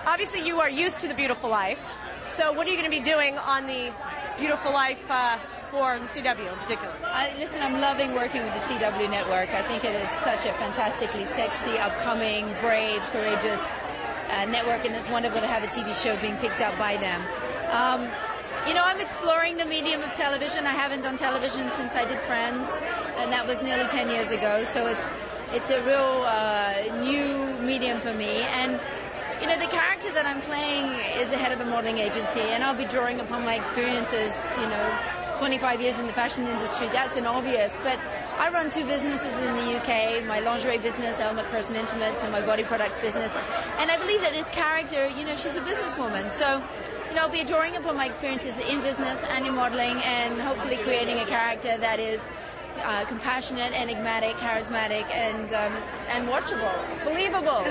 obviously you are used to The Beautiful Life. So what are you going to be doing on The Beautiful Life for the CW in particular? Listen, I'm loving working with the CW network. I think it is such a fantastically sexy, upcoming, brave, courageous network, and it's wonderful to have a TV show being picked up by them. You know, I'm exploring the medium of television. I haven't done television since I did Friends, and that was nearly 10 years ago, so it's a real new medium for me. And you know, the character that I'm playing is the head of a modeling agency, and I'll be drawing upon my experiences, 25 years in the fashion industry. That's an obvious, but I run 2 businesses in the UK, my lingerie business, Elle Macpherson Intimates, and my body products business. And I believe that this character, she's a businesswoman. So, I'll be drawing upon my experiences in business and in modeling, and hopefully creating a character that is compassionate, enigmatic, charismatic, and watchable, believable.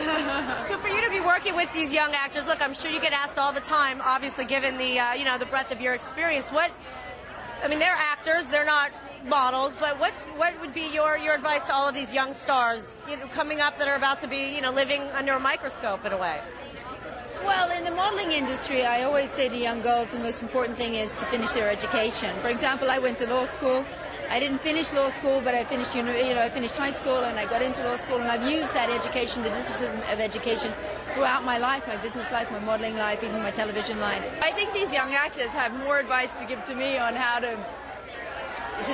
So for you to be working with these young actors, look, I'm sure you get asked all the time, obviously, given the the breadth of your experience. They're actors, they're not models, but what would be your advice to all of these young stars coming up that are about to be living under a microscope in a way? Well, in the modeling industry, I always say to young girls the most important thing is to finish their education. For example, I went to law school. I didn't finish law school, but I finished, I finished high school, and I got into law school, and I've used that education, the discipline of education, throughout my life, my business life, my modeling life, even my television life. I think these young actors have more advice to give to me on how to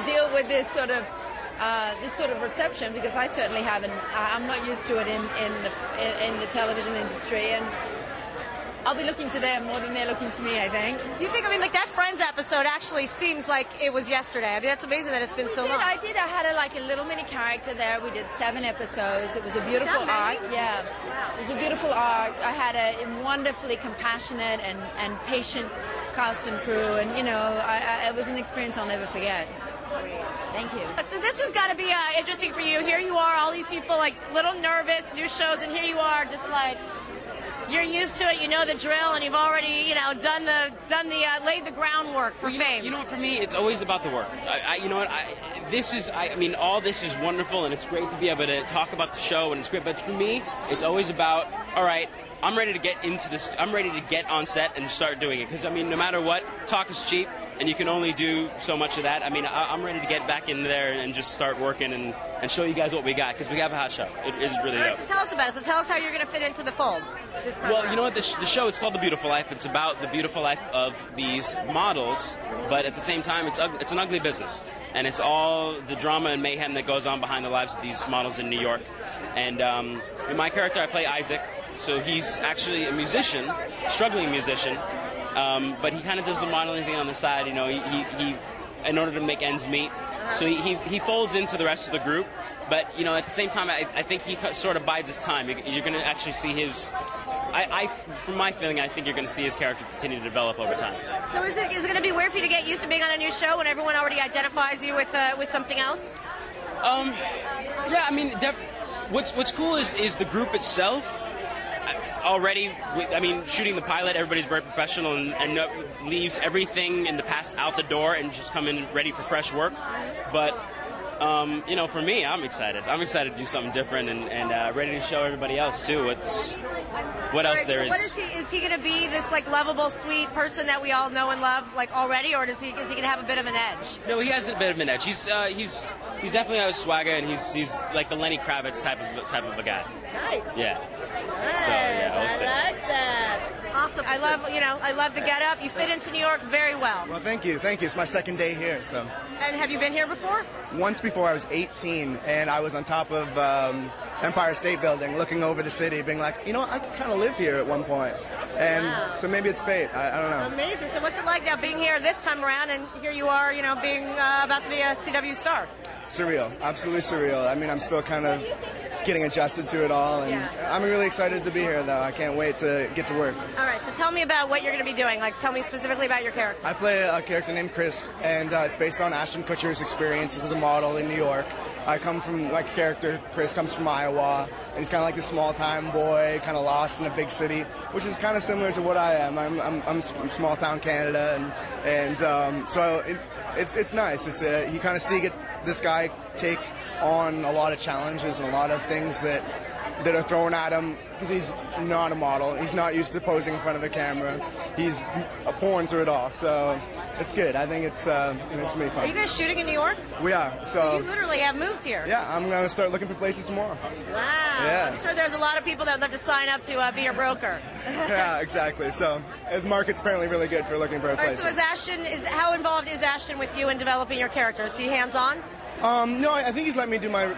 deal with this sort of reception, because I certainly haven't. I'm not used to it in the television industry, and I'll be looking to them more than they're looking to me, I think. Do you think, that Friends episode actually seems like it was yesterday? That's amazing that it's been so long. I did. I had a little mini character there. We did 7 episodes. It was a beautiful arc. Yeah. It was a beautiful arc. I had a wonderfully compassionate and patient cast and crew, and, it was an experience I'll never forget. Thank you. So this has got to be interesting for you. Here you are, all these people, a little nervous, new shows, and here you are just you're used to it, you know the drill, and you've already, laid the groundwork for fame. For me, it's always about the work. All this is wonderful, and it's great to be able to talk about the show, and it's great, but for me, it's always about, all right, I'm ready to get into this. I'm ready to get on set and start doing it. Because, no matter what, talk is cheap, and you can only do so much of that. I'm ready to get back in there and just start working and show you guys what we got, because we have a hot show. It is really dope. So tell us about it. So tell us how you're going to fit into the fold. Well, you know what? The show, it's called The Beautiful Life. It's about the beautiful life of these models, but at the same time, it's an ugly business. And it's all the drama and mayhem that goes on behind the lives of these models in New York. And in my character, I play Isaac. So he's actually a musician, struggling musician, but he kind of does the modeling thing on the side. He in order to make ends meet. So he folds into the rest of the group, but at the same time, I think he sort of bides his time. You're going to actually see his. From my feeling, I think you're going to see his character continue to develop over time. So is it going to be weird for you to get used to being on a new show when everyone already identifies you with something else? Yeah, what's cool is the group itself. Already, shooting the pilot, everybody's very professional and leaves everything in the past out the door and just come in ready for fresh work. But, for me, I'm excited. I'm excited to do something different and ready to show everybody else, too, what else there is. Is he going to be this, lovable, sweet person that we all know and love, already, or is he going to have a bit of an edge? No, he has a bit of an edge. He's definitely got a swagger, and he's like the Lenny Kravitz type of a guy. Nice. Yeah. So yeah, I like that. Awesome. I love the getup. You fit into New York very well. Well, thank you. It's my second day here, so. And have you been here before? Once before. I was 18, and I was on top of Empire State Building, looking over the city, being like, I could kind of live here at one point. And So maybe it's fate. I don't know. Amazing. So what's it like now being here this time around, and here you are, being about to be a CW star? Surreal. Absolutely surreal. I'm still kind of getting adjusted to it all, and I'm really excited to be here, though. I can't wait to get to work. All right, so tell me about what you're going to be doing. Tell me specifically about your character. I play a character named Chris, and it's based on Ashton Kutcher's experiences as a model in New York. I come from, my character, Chris, comes from Iowa, and he's kind of like this small-time boy, kind of lost in a big city, which is kind of similar to what I am. I'm small-town Canada, so it's nice. You kind of see this guy take on a lot of challenges and a lot of things that that are thrown at him because he's not a model. He's not used to posing in front of a camera. He's foreign to it all, so it's good. I think it's going to be Are fun. you guys shooting in New York? We are. So you literally have moved here. Yeah, I'm going to start looking for places tomorrow. Wow. Yeah. I'm sure there's a lot of people that would love to sign up to be your broker. Yeah, exactly. So the market's apparently really good for looking for a All right, place. so how involved is Ashton with you in developing your character? Is he hands-on? No, I think he's let me do my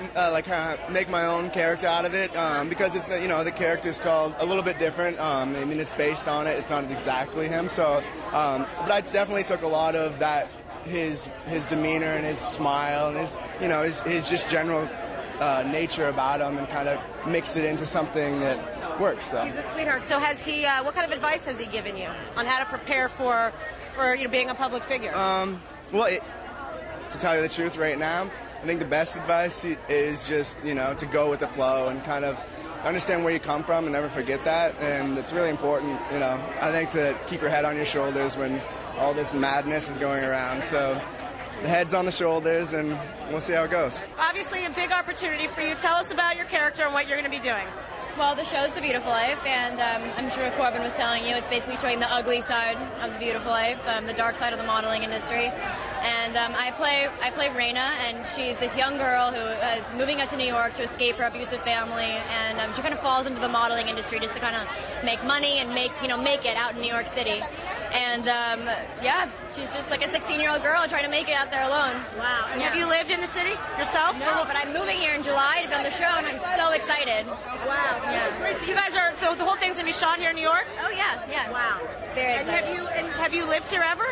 make my own character out of it because it's the character's called a little bit different. I mean, it's based on it. It's not exactly him. So, but I definitely took a lot of that his demeanor and his smile and his just general nature about him and kind of mixed it into something that works. So. He's a sweetheart. So has he? What kind of advice has he given you on how to prepare for being a public figure? To tell you the truth right now, I think the best advice is just, to go with the flow and kind of understand where you come from and never forget that. And it's really important, I think, to keep your head on your shoulders when all this madness is going around. So the head's on the shoulders and we'll see how it goes. Obviously a big opportunity for you. Tell us about your character and what you're going to be doing. Well, the show's The Beautiful Life, and I'm sure Corbin was telling you, it's basically showing the ugly side of the beautiful life, the dark side of the modeling industry. And I play Raina, and she's this young girl who is moving up to New York to escape her abusive family, and she kind of falls into the modeling industry just to kind of make money and make it out in New York City. And she's just like a 16-year-old girl trying to make it out there alone. Wow. And have you lived in the city yourself? No, but I'm moving here in July to film the show, and I'm so excited. Wow. Yeah. So you guys so the whole thing's going to be shot here in New York? Oh, yeah. Wow. Very excited. Have you lived here ever?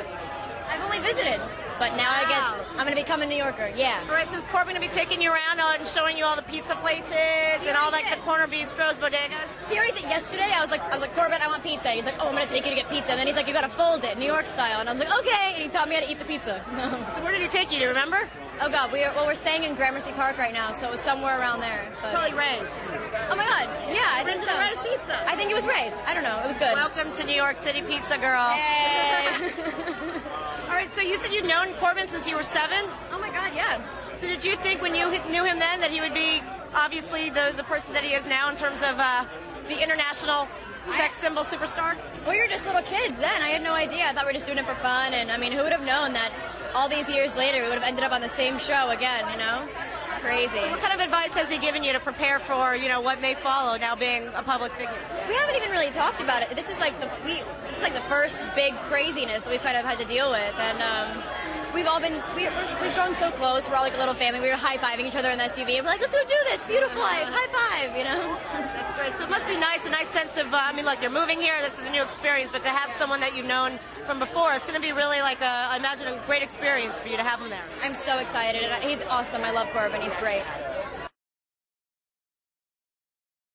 I've only visited, but now I'm going to become a New Yorker, yeah. All right, so is Corbin going to be taking you around and showing you all the pizza places and all that, the corner Bistros, bodegas? He already did yesterday. I was like, Corbin, I want pizza. He's like, oh, I'm going to take you to get pizza. And then he's like, you got to fold it, New York style. And I was like, okay. And he taught me how to eat the pizza. So where did he take you? Do you remember? Oh, God. We're staying in Gramercy Park right now, so it was somewhere around there. But... Probably Ray's. Oh, my God. Yeah, I think so. Ray's Pizza. I think it was Ray's. I don't know. It was good. Welcome to New York City, pizza girl. Hey. All right, so you said you'd known Corbin since you were 7? Oh, my God, yeah. So did you think when you knew him then that he would be obviously the person that he is now in terms of the international sex symbol superstar? We were just little kids then. I had no idea. I thought we were just doing it for fun. And, I mean, who would have known that all these years later we would have ended up on the same show again, It's crazy. What kind of advice has he given you to prepare for, what may follow now being a public figure? We haven't even really talked about it. This is like the first big craziness that we've kind of had to deal with, and we've grown so close. We're all like a little family. We were high-fiving each other in the SUV. We're like, let's do this, beautiful life, high five, That's great. So it must be nice, a nice sense of, look, you're moving here. This is a new experience, but to have someone that you've known from before, it's going to be really I imagine a great experience for you to have him there. I'm so excited. He's awesome. I love Corbin. He's great.